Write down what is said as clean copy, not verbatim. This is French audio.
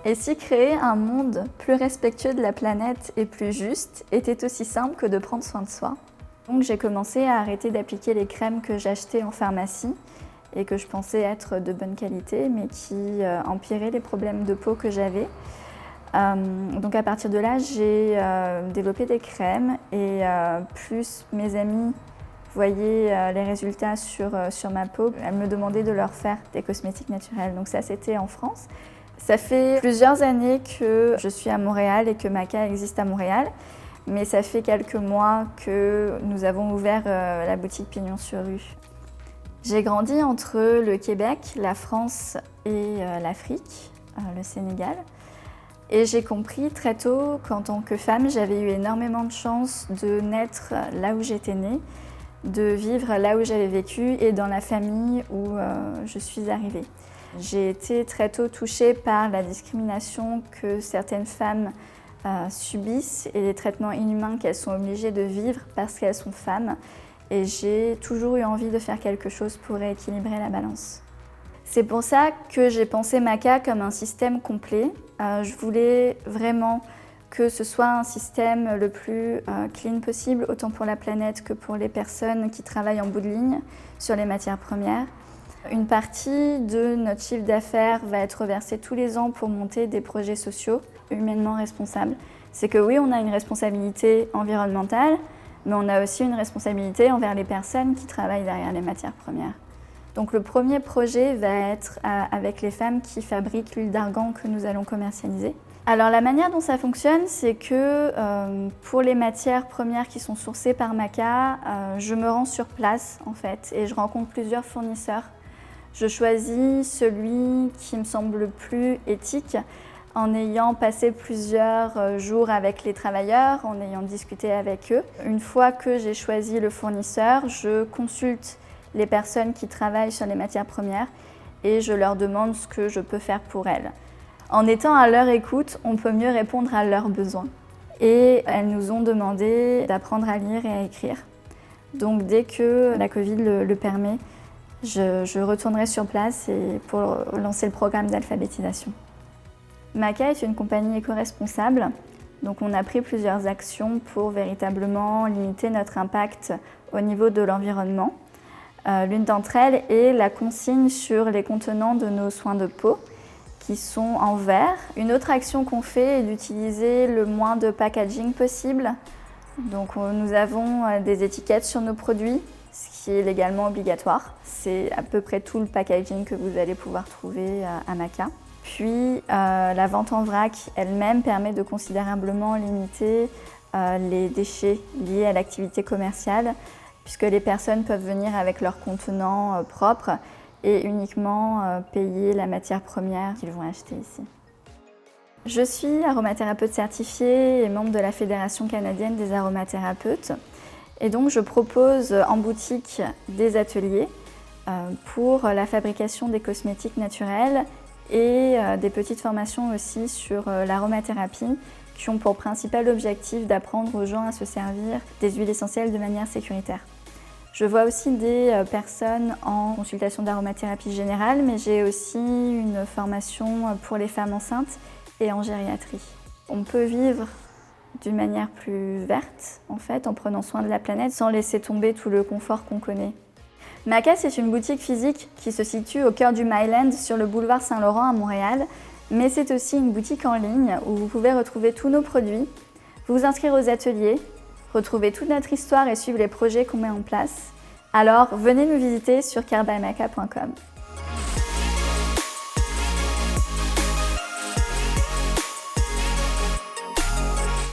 Et si créer un monde plus respectueux de la planète et plus juste était aussi simple que de prendre soin de soi? Donc j'ai commencé à arrêter d'appliquer les crèmes que j'achetais en pharmacie et que je pensais être de bonne qualité, mais qui empiraient les problèmes de peau que j'avais. Donc à partir de là, j'ai développé des crèmes et plus mes amis voyaient les résultats sur ma peau, elles me demandaient de leur faire des cosmétiques naturels. Donc ça, c'était en France. Ça fait plusieurs années que je suis à Montréal et que Maca existe à Montréal, mais ça fait quelques mois que nous avons ouvert la boutique Pignon sur rue. J'ai grandi entre le Québec, la France et l'Afrique, le Sénégal. Et j'ai compris très tôt qu'en tant que femme, j'avais eu énormément de chance de naître là où j'étais née, de vivre là où j'avais vécu et dans la famille où je suis arrivée. J'ai été très tôt touchée par la discrimination que certaines femmes subissent et les traitements inhumains qu'elles sont obligées de vivre parce qu'elles sont femmes. Et j'ai toujours eu envie de faire quelque chose pour rééquilibrer la balance. C'est pour ça que j'ai pensé Maca comme un système complet. Je voulais vraiment que ce soit un système le plus clean possible, autant pour la planète que pour les personnes qui travaillent en bout de ligne sur les matières premières. Une partie de notre chiffre d'affaires va être reversée tous les ans pour monter des projets sociaux humainement responsables. C'est que oui, on a une responsabilité environnementale, mais on a aussi une responsabilité envers les personnes qui travaillent derrière les matières premières. Donc le premier projet va être avec les femmes qui fabriquent l'huile d'argan que nous allons commercialiser. Alors la manière dont ça fonctionne, c'est que pour les matières premières qui sont sourcées par Maca, je me rends sur place en fait et je rencontre plusieurs fournisseurs. Je choisis celui qui me semble le plus éthique en ayant passé plusieurs jours avec les travailleurs, en ayant discuté avec eux. Une fois que j'ai choisi le fournisseur, je consulte les personnes qui travaillent sur les matières premières et je leur demande ce que je peux faire pour elles. En étant à leur écoute, on peut mieux répondre à leurs besoins. Et elles nous ont demandé d'apprendre à lire et à écrire. Donc dès que la Covid le permet, je retournerai sur place pour lancer le programme d'alphabétisation. Maca est une compagnie éco-responsable, donc on a pris plusieurs actions pour véritablement limiter notre impact au niveau de l'environnement. L'une d'entre elles est la consigne sur les contenants de nos soins de peau qui sont en verre. Une autre action qu'on fait est d'utiliser le moins de packaging possible. Donc nous avons des étiquettes sur nos produits, ce qui est légalement obligatoire. C'est à peu près tout le packaging que vous allez pouvoir trouver à Maca. Puis la vente en vrac elle-même permet de considérablement limiter les déchets liés à l'activité commerciale, puisque les personnes peuvent venir avec leurs contenants propres et uniquement payer la matière première qu'ils vont acheter ici. Je suis aromathérapeute certifiée et membre de la Fédération canadienne des aromathérapeutes. Et donc je propose en boutique des ateliers pour la fabrication des cosmétiques naturels et des petites formations aussi sur l'aromathérapie qui ont pour principal objectif d'apprendre aux gens à se servir des huiles essentielles de manière sécuritaire. Je vois aussi des personnes en consultation d'aromathérapie générale, mais j'ai aussi une formation pour les femmes enceintes et en gériatrie. On peut vivre d'une manière plus verte, en fait, en prenant soin de la planète, sans laisser tomber tout le confort qu'on connaît. Maca, c'est une boutique physique qui se situe au cœur du Myland sur le boulevard Saint-Laurent à Montréal, mais c'est aussi une boutique en ligne où vous pouvez retrouver tous nos produits, vous inscrire aux ateliers, retrouver toute notre histoire et suivre les projets qu'on met en place. Alors, venez nous visiter sur carebymaca.com.